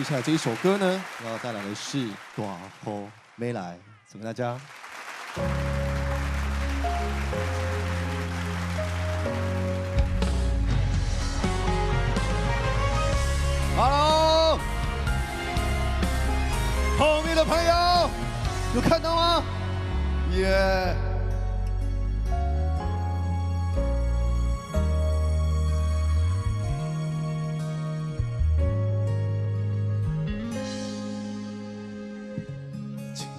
下来这一首歌呢，要带来的是《大雨没来》，送给大家。Hello， 后面的朋友有看到吗？耶！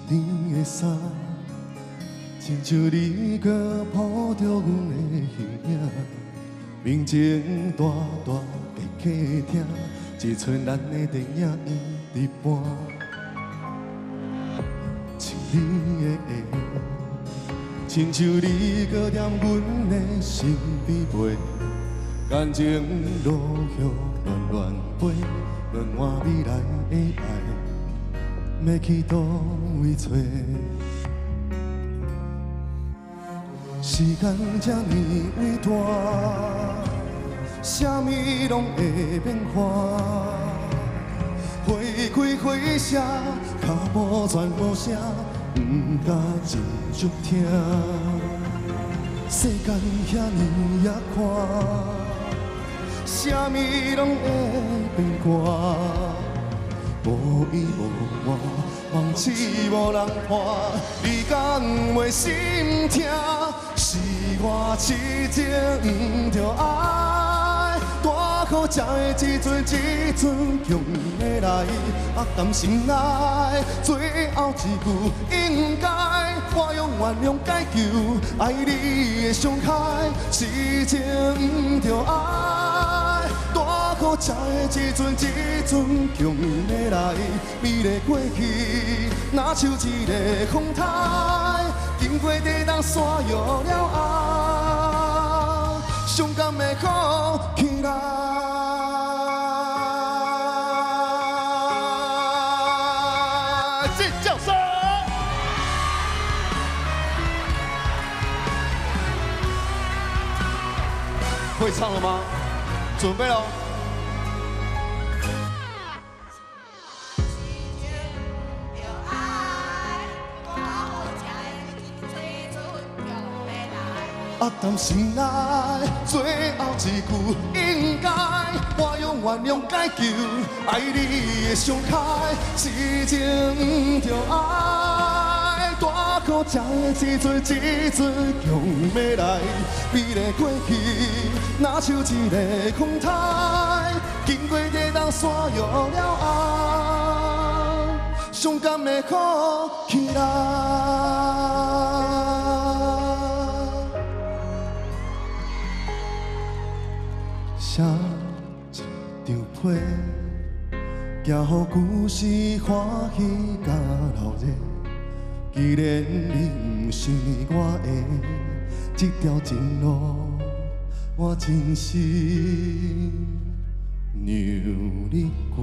你的衫，亲像你搁抱着阮的形影，面前大大的客厅，一寸咱的电影一半。像你的爱，亲像你搁踮阮的身边陪，感情路向乱乱飞，乱换未来的爱。 要去倒位找？时间这么伟大，啥物拢会变化。花开花谢，脚步全无声，不敢真足听。世间遐尼野宽，啥物拢会变卦。 无依无我，梦醒无人伴，你敢袂心痛？是我痴情不着爱，大雨才会一阵一阵强要来，压甘心内，最后一句应该，我用原谅解救爱你的伤害，痴情不着爱。 大雨才会一阵一阵强要来，美丽过去若像一个风台，经过地动山摇了后，伤感的苦起来。尖叫声！会唱了吗？ 准备喽！压淡心内最后一句应该，我用原谅解救爱你的伤害，痴情不着爱，大雨才会一阵一阵强要来，美丽过去若像一个风台，经过地动山摇了后，伤感的苦起来。 写一张批，行予故事欢喜甲闹热。既然你不是我的，这条情路我真心让你过。